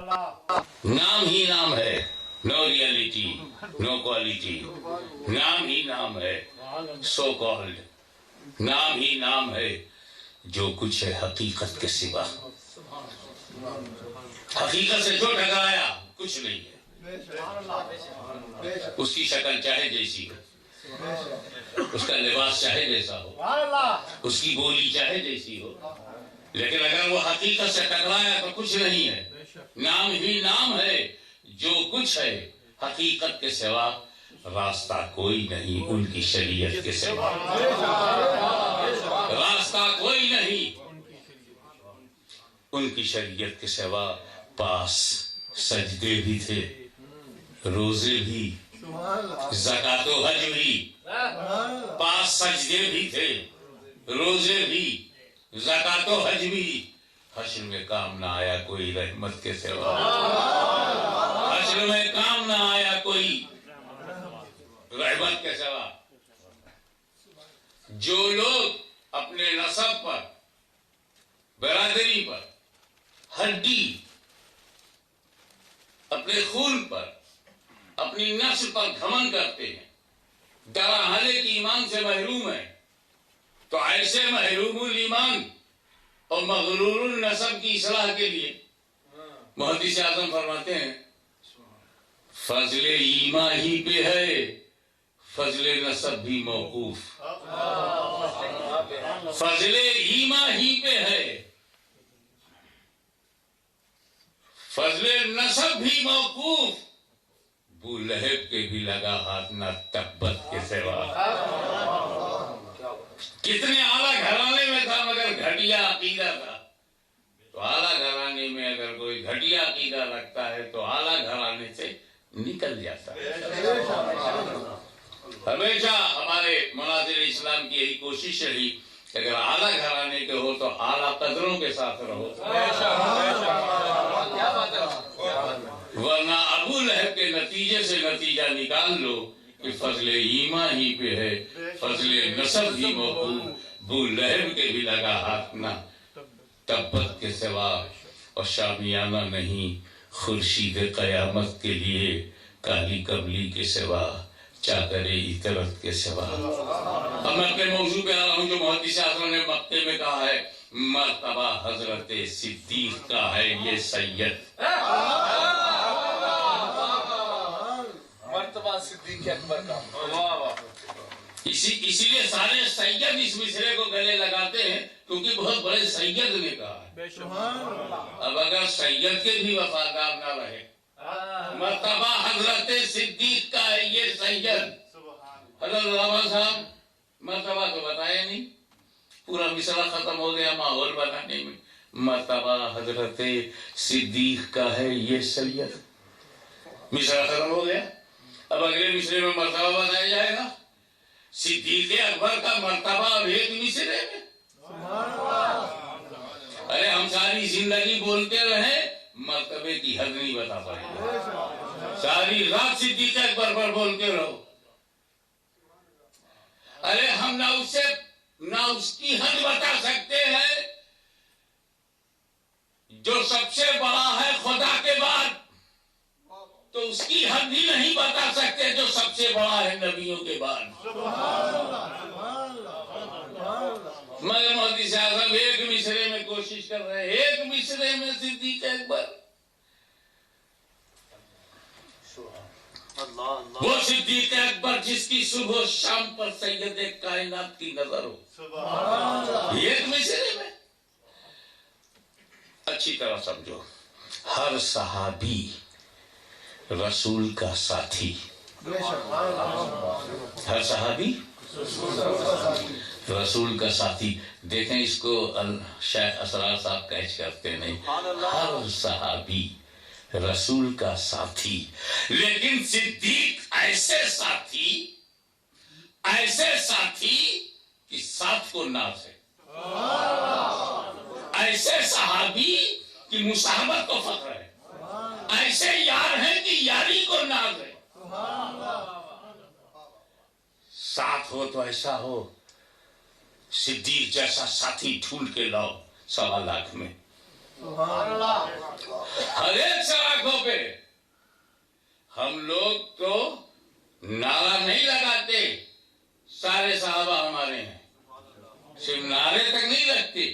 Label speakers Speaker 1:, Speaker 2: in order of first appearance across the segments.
Speaker 1: نام ہی نام ہے، نو ریئلٹی نو کوالٹی، نام ہی نام ہے سو کالڈ، نام ہی نام ہے جو کچھ ہے حقیقت کے سوا۔ حقیقت سے جو ٹکرایا کچھ نہیں ہے۔ اس کی شکل چاہے جیسی ہو، اس کا لباس چاہے جیسا ہو، اس کی بولی چاہے جیسی ہو، لیکن اگر وہ حقیقت سے ٹکرایا تو کچھ نہیں ہے۔ نام ہی نام ہے جو کچھ ہے حقیقت کے سوا، راستہ کوئی نہیں ان کی شریعت کے سوا، راستہ کوئی نہیں ان کی شریعت کے سوا۔ پاس سجدے بھی تھے، روزے بھی، زکوٰۃ و حج بھی، پاس سجدے بھی تھے، روزے بھی، زکوٰۃ و حج بھی، حشر میں کام نہ آیا کوئی رحمت کے سوا، حشر میں کام نہ آیا کوئی رحمت کے سوا۔ جو لوگ اپنے نسب پر، برادری پر، ہڈی، اپنے خون پر، اپنی نفس پر گھمنڈ کرتے ہیں، درحالے کی ایمان سے محروم ہیں، تو ایسے محروم الایمان اور مغرور النسب کی اصلاح کے لیے محدث اعظم فرماتے ہیں فضل ایمان ہی پہ ہے فضل نسب بھی موقوف، فضل ایمان ہی پہ ہے فضل نسب بھی موقوف، ابو لہب کے بھی لگا ہاتھ نہ تبت کے سوا۔ کتنے اعلیٰ گھرانے میں تھا مگر گھٹیا عقیدہ تھا۔ تو اعلیٰ گھرانے میں اگر کوئی گھٹیا عقیدہ رکھتا ہے تو اعلیٰ گھرانے سے نکل جاتا ہے۔ ہمیشہ ہمارے مناظر اسلام کی یہی کوشش رہی کہ اگر اعلیٰ گھرانے کے ہو تو اعلیٰ قدروں کے ساتھ رہو، ورنہ ابو لہب کے نتیجے سے نتیجہ نکال لو کہ فضل ایمان ہی پہ ہے فضل نسب بھی موقوف، ابو لہب کے بھی لگا ہاتھ نہ تبت کے سوا، اور شامیانہ نہیں خورشید قیامت کے لیے کالی کبلی کے سوا، چادر عطرت کے سوا۔ اب میں اپنے موضوع پہ آ رہا ہوں جو محدث اعظم نے مقطع میں کہا ہے، مرتبہ حضرت صدیق کا ہے یہ سید،
Speaker 2: مرتبہ صدیق اکبر کا۔
Speaker 1: اسی لیے سارے سید اس مصرے کو گلے لگاتے ہیں کیونکہ بہت بڑے سید نے کہا ہے۔ اب اگر سید کے بھی وفادار نہ رہے، مرتبہ حضرت صدیق کا ہے یہ سید، حضرت رحمان صاحب مرتبہ تو بتایا نہیں، پورا مصرع ختم ہو گیا ماحول بنانے میں، مرتبہ حضرت صدیق کا ہے یہ سید، مصرع ختم ہو گیا۔ اب اگلے مصرے میں مرتبہ بتایا جائے گا، صدیق اکبر کا مرتبہ اب ایک مصرے میں۔ ارے ہم ساری زندگی بولتے رہے، مرتبے کی حد نہیں بتا پائے، ساری رات صدیق اکبر پر بولتے رہو، ارے ہم نہ اس کی حد بتا سکتے ہیں جو سب سے بڑا ہے خدا کے بعد، تو اس کی حد بھی نہیں بتا سکتے جو سب سے بڑا ہے نبیوں کے بعد۔ مگر محدث اعظم ایک مصرے میں کوشش کر رہے ہیں، ایک مصرے میں صدیق اکبر، وہ صدیق اکبر جس کی صبح و شام پر سید کائنات کی نظر ہو، ایک مصرے میں۔ اچھی طرح سمجھو، ہر صحابی رسول کا ساتھی، ہر صحابی رسول کا ساتھی۔ دیکھیں اس کو شیخ اسرار صاحب کیچ کرتے نہیں، ہر صحابی رسول کا ساتھی، لیکن صدیق ایسے ساتھی کہ ساتھ کو ناز ہے، ایسے صحابی کی مصاحبت کو فخر ہے، ایسے یار ہیں کہ یاری کو ناز ہے۔ ساتھ ہو تو ایسا ہو، صدیق جیسا ساتھی ڈھونڈ کے لاؤ 1.25 لاکھ میں، ہر ایک سڑکوں پہ ہم لوگ تو نعرہ نہیں لگاتے، سارے صحابہ ہمارے ہیں، صرف نعرے تک نہیں لگتے،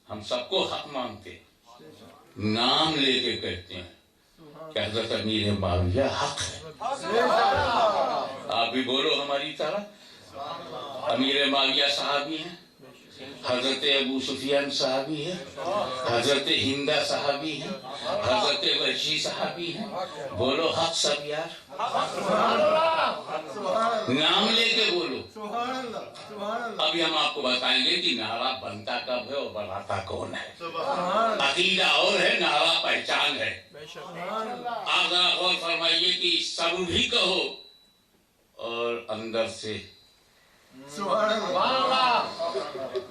Speaker 1: ہم سب کو حق مانتے، نام لے کے کہتے ہیں کہ حضرت امیر معاویہ حق ہے۔ آپ بھی بولو ہماری طرح، امیر معاویہ صحابی ہیں، حضرت ابو سفیان صحابی ہے، حضرت ہندہ صحابی ہے، حضرت وحشی صحابی ہے، بولو حق سب یار، نام لے کے بولو۔ ابھی ہم آپ کو بتائیں گے کہ نعرہ بنتا کب ہے اور بناتا کون ہے۔ عقیدہ اور ہے، نعرہ پہچان ہے۔ آپ ذرا غور فرمائیے کہ سب بھی کہو اور اندر سے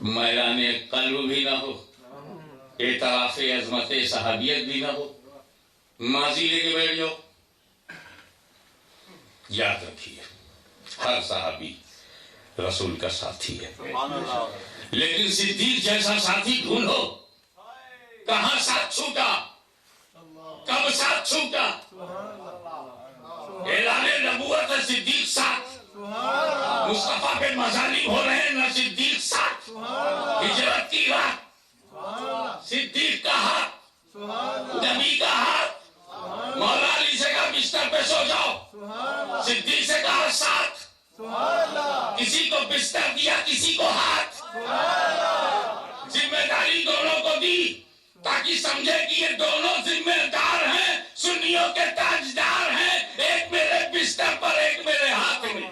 Speaker 1: میلان قلب بھی نہ ہو، اعتراف عظمت صحابیت بھی نہ ہو، ماضی لے کے بیٹھ جاؤ۔ یاد رکھیے ہر صحابی رسول کا ساتھی ہے، لیکن صدیق جیسا ساتھی ڈھونڈو۔ کہاں ساتھ چھوٹا، کب ساتھ چھوٹا؟ اعلان نبوت ہے صدیق ساتھ، مصطفیٰ کے مظالم ہو رہے ہیں نہ صدیق ساتھ، ہجرت کی رات صدیق کا ہاتھ، نبی کا ہاتھ، مولا علی سے کہا بستر پہ سو جاؤ، صدیق سے کہا ساتھ، کسی کو بستر دیا کسی کو ہاتھ، ذمہ داری دونوں کو دی تاکہ سمجھے کہ یہ دونوں ذمہ دار ہیں، سنیوں کے تاجدار ہیں، ایک میرے بستر پر ایک میرے ہاتھ میں۔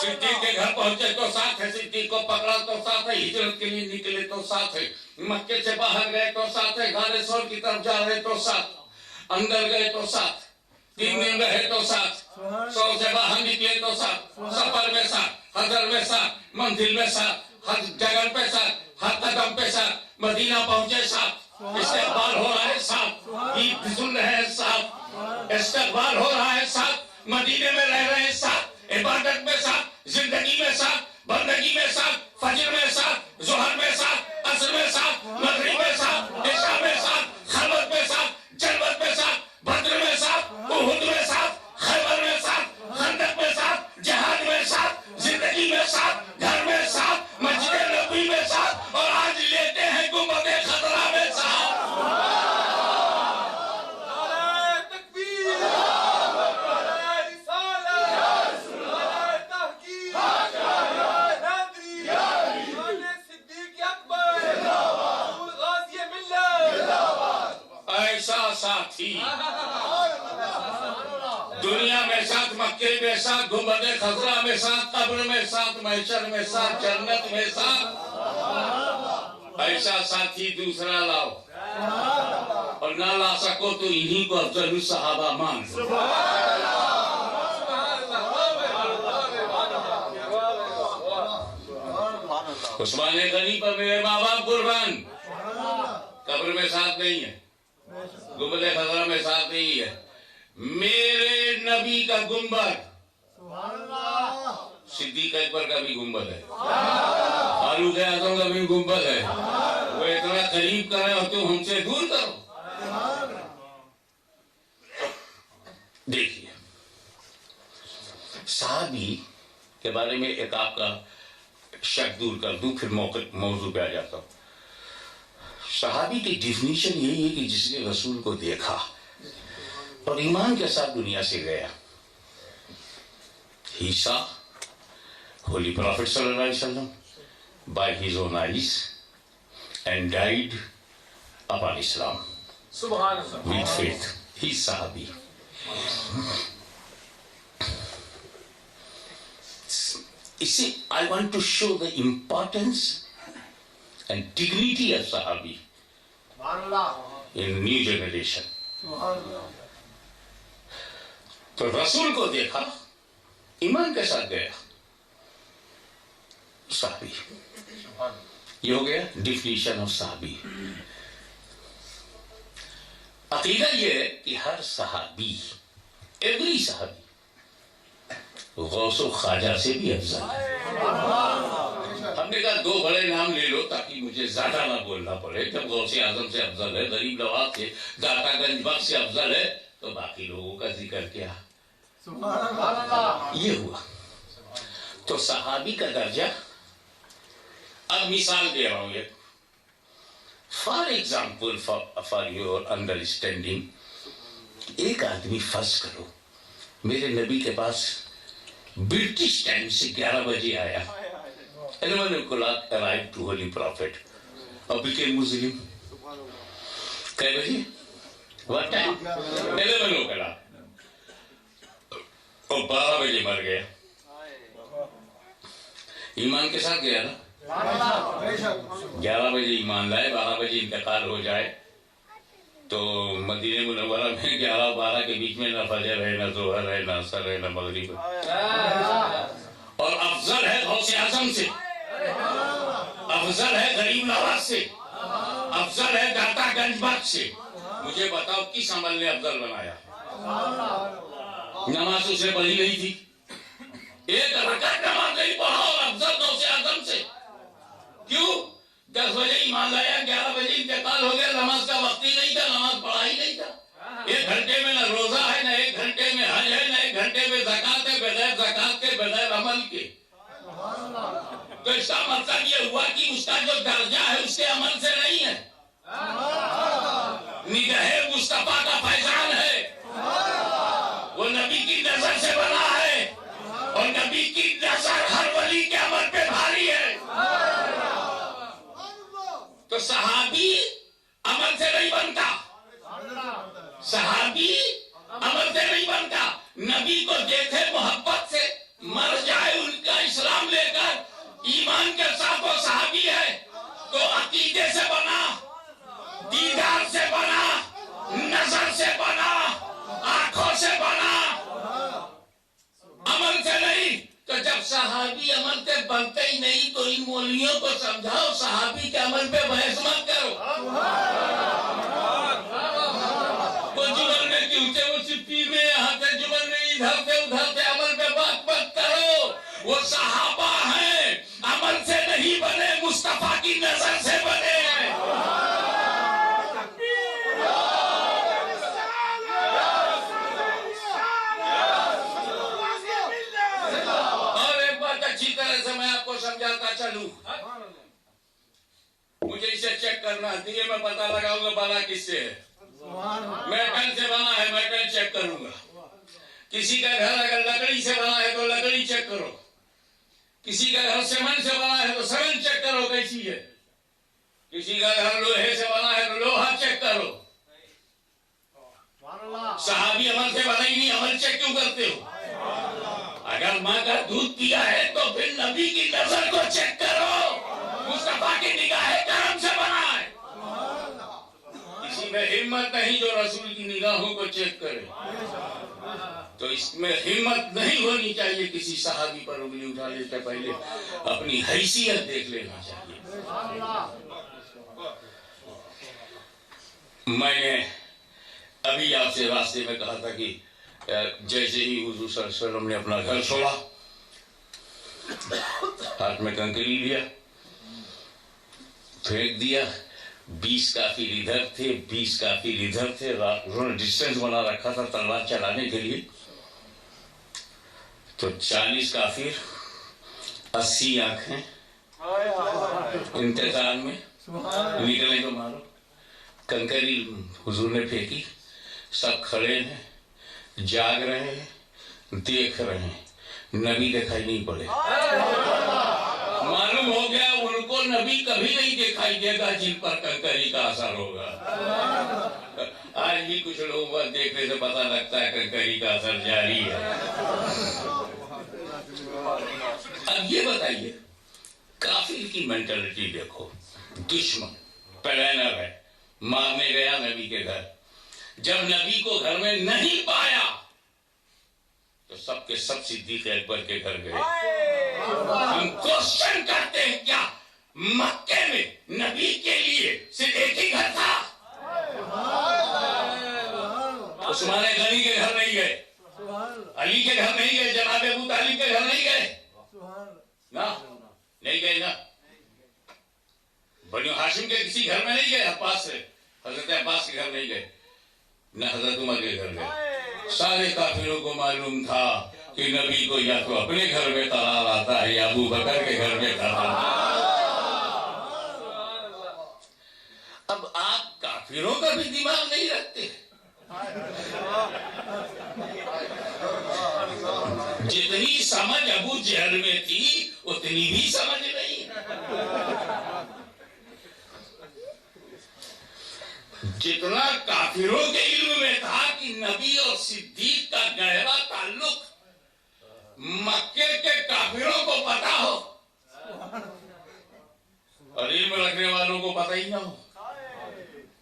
Speaker 1: صدیق کے گھر پہنچے تو ساتھ ہے، صدیق کو پکڑا تو ساتھ ہے، ہجرت کے لیے نکلے تو ساتھ ہے، مکے سے باہر گئے تو ساتھ ہے، غار ثور کی طرف جا رہے تو ساتھ، اندر گئے تو ساتھ، 3 دن رہے تو ساتھ، 100 سے باہر نکلے تو ساتھ، سفر میں ساتھ، حضر میں ساتھ، منزل میں ساتھ، ہر جگہ پہ ساتھ، ہر قدم پہ ساتھ، مدینہ پہنچے ساتھ، استقبال ہو رہا ہے ساتھ، عید سن رہے ہیں ساتھ، استقبال ہو رہا ہے ساتھ، مدینے میں رہ رہے ہیں ساتھ، عبادت میں ساتھ، زندگی میں ساتھ، بندگی میں ساتھ، فجر میں ساتھ، ظہر میں ساتھ، عصر میں ساتھ، مغرب میں ساتھ، عشاء میں ساتھ، خلوت میں ساتھ، جلوت میں ساتھ، بدر میں ساتھ، احد میں ساتھ، خیبر میں ساتھ، خندق میں ساتھ، جہاد میں ساتھ، زندگی میں ساتھ، گھر میں ساتھ، مسجد نبوی میں ساتھ، اور آج لیتے ہیں گنبد خضرا میں ساتھ۔ ساتھی دنیا میں ساتھ، مکے میں ساتھ، گنبد خضرا میں ساتھ، قبر میں ساتھ، محشر میں ساتھ، جنت میں ساتھ، ایسا ساتھی دوسرا لاؤ، اور نہ لا سکو تو انہی کو افضل الصحابہ مان لو۔ عثمان غنی پر میرے ماں باپ قربان، قبر میں ساتھ نہیں ہے، گنبد خضرا میں ساتھ نہیں ہے، میرے نبی کا گنبد، صدیق اکبر کا بھی گنبد ہے، فاروق اعظم کا بھی گنبد ہے، وہ اتنا قریب کرے اور تم ہم سے دور کرو۔ دیکھیے صحابی کے بارے میں ایک آپ کا شک دور کر دوں، پھر موضوع پہ آ جاتا ہوں۔ صحابی کی ڈیفینیشن یہی ہے کہ جس نے رسول کو دیکھا اور ایمان کے ساتھ دنیا سے گیا۔ He saw Holy Prophet صلی اللہ علیہ وسلم by his own eyes and died upon Islam with faith. He is Sahabi. You see, I want to show the importance and dignity of Sahabi in new generation. تو رسول کو دیکھا، ایمان کے ساتھ گیا، صحابی۔ یہ ہو گیا ڈیفینیشن آف صحابی۔ عقیدہ یہ ہے کہ ہر صحابی، ایوری صحابی غوث و خواجہ سے بھی افضل ہے۔ ہم نے کہا دو بڑے نام لے لو تاکہ مجھے زیادہ نہ بولنا پڑے۔ جب غوث اعظم سے افضل ہے، غریب نواز سے، داتا گنج بخش سے افضل ہے، تو باقی لوگوں کا ذکر کیا؟ یہ ہوا تو صحابی کا درجہ۔ اب مثال دے رہا ہوں یہ، for example, for your understanding, ایک آدمی فرض کرو میرے نبی کے پاس برٹش ٹائم سے 11 بجے آیا، 11 o'clock arrived to Holy Prophet اور became Muslim۔ کئے بجے؟ what time؟ 11 o'clock، اور 12 بجے مر گیا۔ ایمان کے ساتھ گیا نا، 11 بجے ایمان لائے، 12 بجے انتقال ہو جائے تو مدینہ منورہ میں 11 اور 12 کے بیچ میں نہ فجر ہے، نہ ظہر ہے، نہ عصر ہے، نہ مغرب ہے، اور افضل ہے غوث اعظم سے، افضل ہے غریب نواز سے، افضل ہے داتا گنج بخش سے۔ مجھے بتاؤ کس عمل نے افضل بنایا؟ نماز اس نے پڑھی نہیں تھی، ایک رکعت نماز نہیں پڑھا اور افضل غوث اعظم سے۔ کیوں؟ 10 بجے ایمان لایا، 11 بجے انتقال ہو گیا، نماز کا وقت ہی نہیں تھا، نماز پڑھا ہی نہیں تھا۔ 1 گھنٹے میں نہ روزہ ہے، نہ 1 گھنٹے میں حج ہے، نہ 1 گھنٹے میں زکات ہے، بغیر زکات کے، بغیر عمل کے۔ تو اس کا مطلب یہ ہوا کہ اس کا جو درجہ ہے اس کے عمل سے نہیں ہے، نگاہ مصطفیٰ کا فیضان ہے، وہ نبی کی نظر سے بنا ہے، اور نبی کی نظر ہر ولی کے عمل پہ بھاری ہے۔ تو صحابی عمل سے نہیں بنتا، صحابی عمل سے نہیں بنتا۔ نبی کو دیکھے محبت سے، مر جائے ان کا اسلام لے کر، ایمان کے ساتھ وہ صحابی ہے۔ تو عقیدے سے بنا، دیدار سے بنا، نظر سے بنا، آنکھوں سے بنا، عمل سے نہیں۔ تو جب صحابی عمل سے بنتے ہی نہیں تو ان مولویوں کو سمجھاؤ صحابی کے عمل پہ بحث مت کرو۔ وہ جمل میں کیوں تھے، وہ سپی میں یہاں سے جمل میں ادھر سے ادھر سے، عمل پہ بات مت کرو۔ وہ صحابہ ہیں، عمل سے نہیں بنے، مصطفیٰ کی نظر سے بنے ہیں۔ سمجھاتا چلوں، مجھے اسے چیک کرنا ہے، میں پتہ لگاؤں گا بنا کس سے ہے، میٹل سے بنا ہے، میٹل چیک کروں گا۔ کسی کا گھر اگر لکڑی سے بنا ہے تو لکڑی چیک کرو، کسی کا گھر سیمنٹ سے بنا ہے تو سیمنٹ چیک کرو کیسی ہے، کسی کا گھر لوہے سے بنا ہے تو لوہا چیک کرو۔ صحابی عمل سے بنا ہی نہیں، عمل چیک کیوں کرتے ہو؟ اگر ماں کا دودھ پیا ہے تو پھر نبی کی نظر کو چیک کرو، مصطفیٰ کی نگاہ کرم سے بنا ہے۔ کسی میں ہمت نہیں جو رسول کی نگاہوں کو چیک کرے، تو اس میں ہمت نہیں ہونی چاہیے کسی صحابی پر انگلی اٹھانے سے پہلے اپنی حیثیت دیکھ لینا چاہیے۔ میں نے ابھی آپ سے راستے میں کہا تھا کہ جیسے ہی حضور صلی اللہ علیہ وسلم نے اپنا گھر چھوڑا، ہاتھ میں کنکری لیا، پھینک دیا، 20 کافر ادھر تھے، 20 کافر ادھر تھے، انہوں نے ڈسٹینس بنا رکھا تھا تلوار چلانے کے لیے، تو 40 کافر، 80 آنکھیں انتظار میں، نکلے تو مارو۔ کنکری حضور نے پھینکی، سب کھڑے ہیں، جاگ رہے ہیں، دیکھ رہے ہیں، نبی دکھائی نہیں پڑے۔ معلوم ہو گیا ان کو نبی کبھی نہیں دکھائی دے گا جن پر کنکری کا اثر ہوگا۔ آج بھی کچھ لوگوں کو دیکھنے سے پتہ لگتا ہے کنکری کا اثر جاری ہے۔ اب یہ بتائیے، کافر کی مینٹلٹی دیکھو، دشمن پلانر ہے، مارنے گیا نبی کے گھر، جب نبی کو گھر میں نہیں پایا تو سب کے سب صدیق اکبر کے گھر گئے۔ ہم کوشچن کرتے ہیں کیا مکے میں نبی کے لیے صرف ایک ہی گھر تھا؟ عثمان غنی کے گھر نہیں گئے, علی کے گھر نہیں گئے, جناب ابو طالب کے گھر نہیں گئے نا, نہیں گئے نا. بنو ہاشم کے کسی گھر میں نہیں گئے, عباس سے, حضرت عباس کے گھر نہیں گئے, نہ حضرت عمر کے گھر گئے. سارے کافروں کو معلوم تھا کہ نبی کو یا تو اپنے گھر میں قرار آتا ہے یا ابو بکر کے گھر میں قرار آتا ہے. اب آپ کافروں کا بھی دماغ نہیں رکھتے. جتنی سمجھ ابو جہل میں تھی اتنی بھی سمجھ نہیں. جتنا کافروں کے علم میں تھا کہ نبی اور صدیق کا گہرا تعلق مکے کے کافروں کو پتا ہو اور علم رکھنے والوں کو پتہ ہی نہ ہو.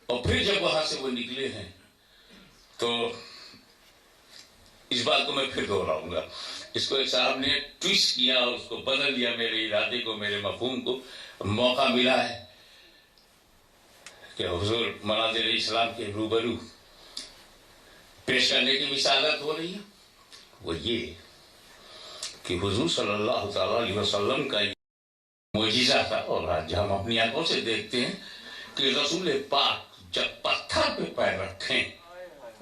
Speaker 1: اور پھر جب وہاں سے وہ نکلے ہیں تو اس بات کو میں پھر دہراؤں گا. اس کو ایک صاحب نے ٹویسٹ کیا اور اس کو بدل دیا, میرے ارادے کو, میرے مفہوم کو. موقع ملا ہے کہ حضور مناظر اسلام کے روبرو پیش کرنے کی مساعدت ہو رہی ہے. وہ یہ کہ حضور صلی اللہ تعالی علیہ وسلم کا معجزہ تھا, اور آج ہم اپنی آنکھوں سے دیکھتے ہیں کہ رسول پاک جب پتھر پہ پیر رکھیں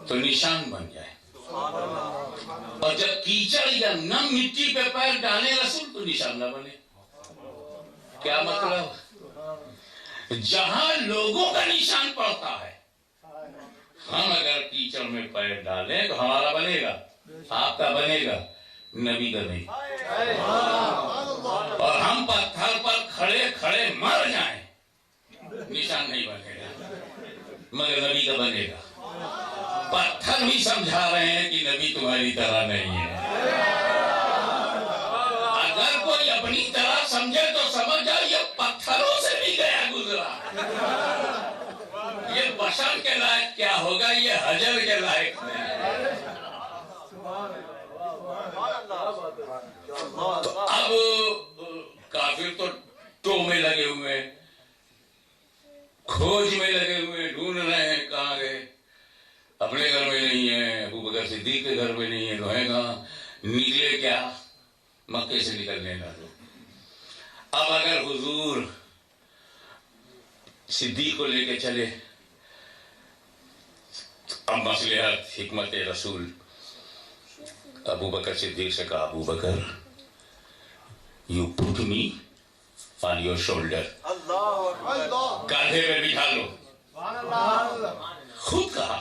Speaker 1: تو نشان بن جائے, اور جب کیچڑ یا نم مٹی پہ پیر ڈالے رسول تو نشان نہ بنے. کیا مطلب؟ جہاں لوگوں کا نشان پڑتا ہے, ہم اگر کیچڑ میں پیر ڈالیں تو ہمارا بنے گا, آپ کا بنے گا, نبی کا نہیں. اور ہم پتھر پر کھڑے کھڑے مر جائیں نشان نہیں بنے گا, مگر نبی کا بنے گا. پتھر بھی سمجھا رہے ہیں کہ نبی تمہاری طرح نہیں ہے. اگر کوئی اپنی طرح سمجھے تو سمجھ جائے یہ پتھروں سے بھی گیا گزرا. یہ بشر کے لائق کیا ہوگا, یہ حجر کے لائق نہیں. تو اب کافر تو ٹو میں لگے ہوئے, کھوج میں لگے ہوئے, ڈھونڈ رہے ہیں کہاں گئے. اپنے گھر میں نہیں ہے, ابو بکر صدیق کے گھر میں نہیں ہے, تو ہے کہاں. نکلے کیا, مکے سے نکلنے نہ دو. اب اگر حضور صدیق کو لے کے چلے, اب مصلحت حکمت رسول. ابو بکر صدیق سے کہا, ابو بکر you put me on your shoulder, کاندھے میں بٹھا لو. خود کہا.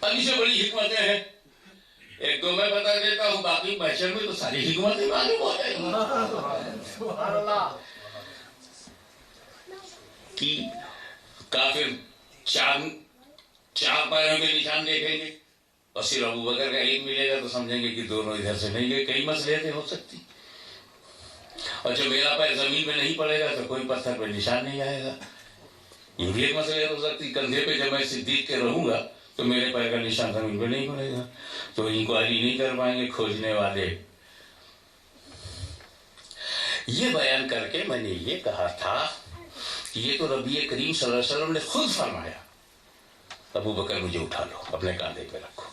Speaker 1: اب اسے بڑی حکمتیں ہیں, ایک دو میں بتا دیتا ہوں, باقی محشر میں تو ساری حکمتیں معلوم ہو جائیں گی. کہ کافر چار پیروں کے نشان دیکھیں گے اور صرف ابو بکر کا ایک ملے گا تو سمجھیں گے کہ دونوں ادھر سے نہیں گئے. کئی مسئلے ہو سکتی, اور جب میرا پیر زمین پہ نہیں پڑے گا تو کوئی پتھر پہ نشان نہیں آئے گا. یہ بھی ایک مسئلہ ہو سکتی, کندھے پہ جب میں صدیق کے رہوں گا تو میرے پیر کا نشان زمین پہ نہیں پڑے گا, تو انکوائری نہیں کر پائیں گے کھوجنے والے. یہ بیان کر کے میں نے یہ کہا تھا کہ یہ تو نبی کریم صلی اللہ علیہ وسلم نے خود فرمایا, ابو بکر مجھے اٹھا لو, اپنے کاندھے پہ رکھو.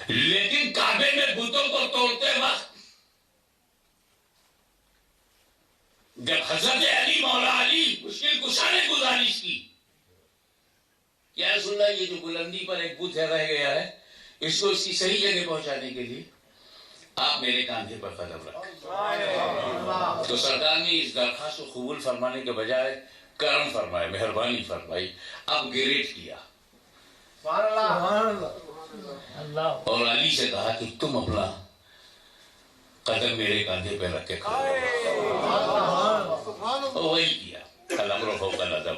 Speaker 1: لیکن کعبے میں بتوں کو توڑتے وقت جب حضرت علی مولا علی مشکل کشا نے گزارش کی, یا رسول اللہ یہ جو بلندی پر ایک بت رہ گیا ہے, اس کو اس کی صحیح جگہ پہنچانے کے لیے آپ میرے کاندھے پر قدم رکھیں. تو سرکار نے اس درخواست کو قبول فرمانے کے بجائے کرم فرمائے, مہربانی فرمائی, اپ گریڈ کیا. اور علی سے کہا کہ تم اپنا قدم میرے کاندھے پہ رکھ کے کھڑے ہو. وہی کیا, الامر فوق العظم.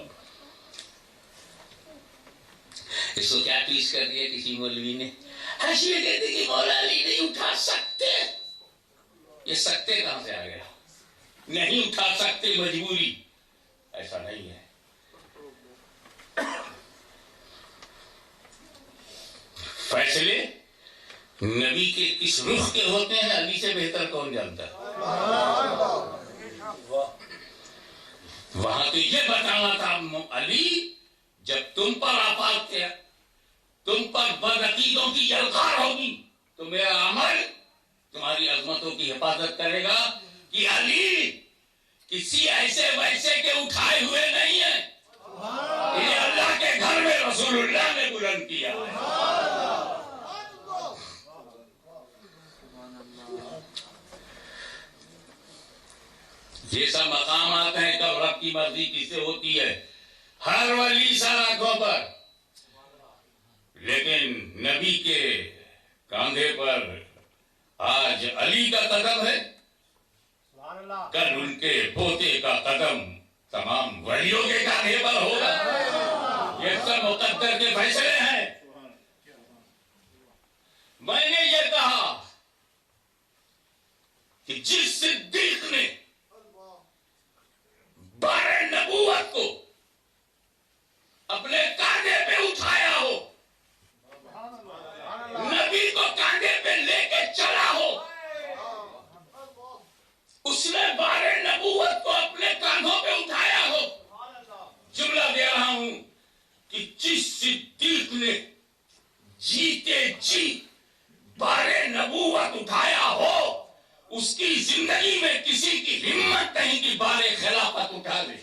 Speaker 1: اس کو کیا ٹویسٹ کر دیا کسی مولوی نے, حاشیے کہتے کہ مولا علی نہیں اٹھا سکتے. یہ سکتے کہاں سے آ گیا, نہیں اٹھا سکتے, مجبوری. ایسا نہیں ہے. فیصلے نبی کے اس رخ کے ہوتے ہیں, علی سے بہتر کون جانتا ہے. وہاں تو یہ بتانا تھا علی, جب تم پر آفات تھے تم پر بدعقیدوں کی یلغار ہوگی تو میرا عمل تمہاری عظمتوں کی حفاظت کرے گا کہ علی کسی ایسے ویسے کے اٹھائے ہوئے نہیں ہیں، یہ اللہ کے گھر میں رسول اللہ نے بلند کیا ہے۔ جیسا مقامات ہیں کب رب کی مرضی کسے ہوتی ہے، ہر ولی سر آنکھوں پر، لیکن نبی کے کاندھے پر آج علی کا قدم ہے، کل ان کے پوتے کا قدم تمام ولیوں کے کاندھے پر ہوگا۔ یہ سب مقدر کے فیصلے ہیں۔ میں نے یہ کہا کہ جس صدیق نے بارے نبوت کو اپنے کاندھے پہ اٹھایا ہو، نبی کو کاندھے پہ لے کے چلا ہو، اس نے بارے نبوت کو اپنے کاندھوں پہ اٹھایا ہو، جملہ دے رہا ہوں کہ جس صدیق نے جیتے جی بارے نبوت اٹھایا ہو، اس کی زندگی میں کسی کی ہمت نہیں کہ بارے خلافت اٹھا لے۔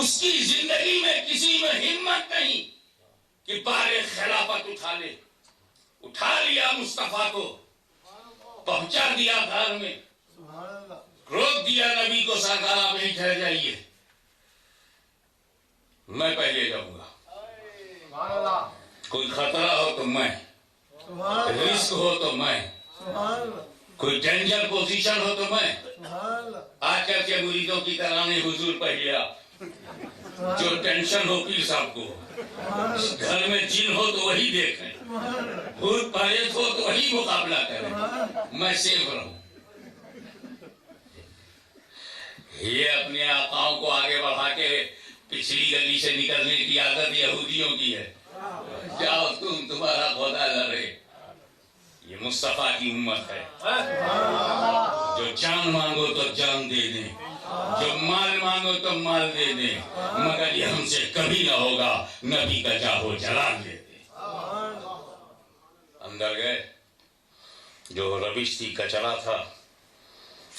Speaker 1: اس کی زندگی میں کسی میں ہمت نہیں کہ بارے خلافت اٹھا لے۔ اٹھا لیا مصطفیٰ کو، پہنچا دیا گھر میں، روک دیا نبی کو، سرکار آپ یہیں ٹھہر جائیے، میں پہلے جاؤں گا، کوئی خطرہ ہو تو میں، رسک ہو تو میں، کوئی ڈینجر پوزیشن ہو تو میں۔ آج کل کے مریدوں کی طرح نہیں حضور پہلے آپ، جو ٹینشن ہو پیر صاحب کو، گھر میں جن ہو تو وہی دیکھیں، بھوت پریت ہو تو وہی مقابلہ کریں، میں سیف رہوں۔ یہ اپنے آقاؤں کو آگے بڑھا کے پچھلی گلی سے نکلنے کی عادت یہودیوں کی ہے۔ جاؤ تم، تمہارا خدا لڑے، یہ مصطفیٰ کی امت ہے۔ جو جان مانگو تو جان دے دیں، جو مال مانگو تو مال دے دیں، مگر یہ ہم سے کبھی نہ ہوگا نبی کا جاہو جلال دے دیں۔ اندر گئے، جو ربش تھی، کچرا تھا،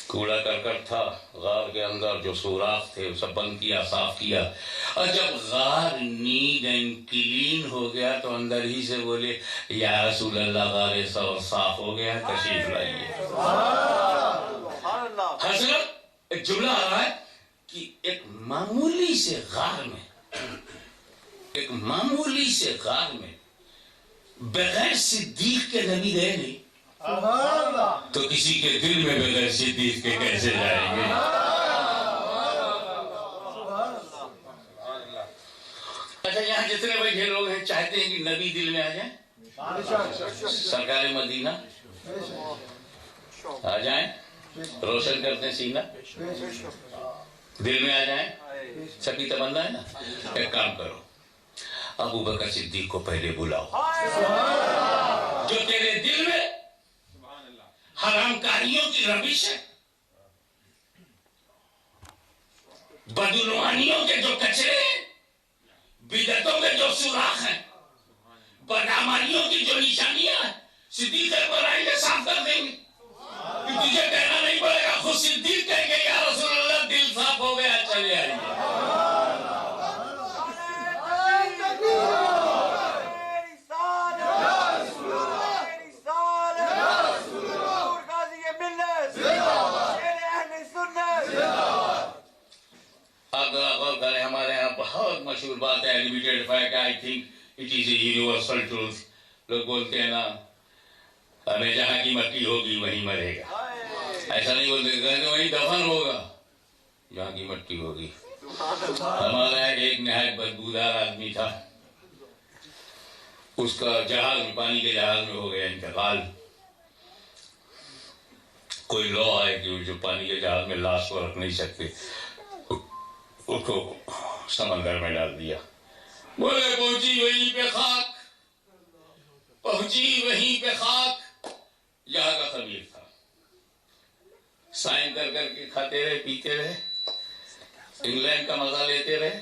Speaker 1: کوڑا کرکٹ تھا، غار کے اندر جو سوراخ تھے وہ سب بند کیا، صاف کیا، اور جب غار نیٹ اینڈ کلین ہو گیا تو اندر ہی سے بولے یا رسول اللہ غار صاف ہو گیا، تشریف لائیے۔ حضرت ایک جملہ آ رہا ہے کہ ایک معمولی سے غار میں بغیر صدیق کے نبی گئے نہیں، تو کسی کے دل میں بغیر صدیق کے کیسے جائیں گے؟ اچھا، یہاں جتنے بیٹھے لوگ ہیں چاہتے ہیں کہ نبی دل میں آ جائیں، سرکار مدینہ آ جائیں، روشن کرتے سینہ، دل میں آ جائیں، سبھی تمنا ہے نا۔ ایک کام کرو، ابو بکر صدیق کو پہلے بلاؤ، جو تیرے دل میں حرام کاریوں کی روش ہے، بدعنوانیوں کے جو کچرے ہیں، بدعتوں کے جو سوراخ ہیں، بدعمالیوں کی جو نشانیاں ہیں، صدیق اکبر آئیں گے صاف کر دیں گے۔ تجھے کہنا نہیں پڑے گا، خود صدیق کہیں گے یا رسول اللہ دل صاف ہو گیا، چلے آئیے۔ ہمارے یہاں بہت مشہور بات ہے، limited fact, I think it is a universal truth۔ لوگ بولتے ہیں نا، ہمیں جہاں کی مٹی ہوگی وہیں مرے گا، ایسا نہیں بولتے کہ وہیں دفن ہوگا جہاں کی مٹی ہوگی۔ ہمارا ایک نہایت بدبودار آدمی تھا، اس کا جہاز میں، پانی کے جہاز میں ہو گیا انتقال۔ کوئی لا ہے کہ جو پانی کے جہاز میں لاش کو رکھ نہیں سکتے، اس کو سمندر میں ڈال دیا۔ بولے پہنچی وہیں پہ خاک، پہنچی وہیں پہ خاک، یہاں کا خمیر تھا، سائن کر کر کے کھاتے رہے، پیتے رہے، انگلینڈ کا مزہ لیتے رہے،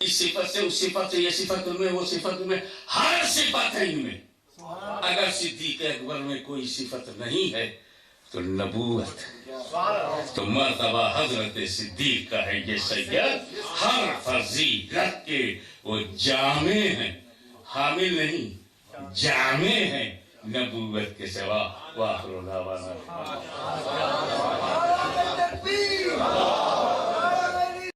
Speaker 1: اس صفت سے اس صفت سے، یہ صفت ان میں وہ صفت ان میں، ہر صفت ہے ان میں. اگر صدیق اکبر میں کوئی صفت نہیں ہے تو نبوت، تو مرتبہ حضرت صدیق کا ہے. یہ سید ہر فضیلت کے وہ جامع ہیں، حامل نہیں، جامع ہیں نبوت کے سوا. وآخر دعوانا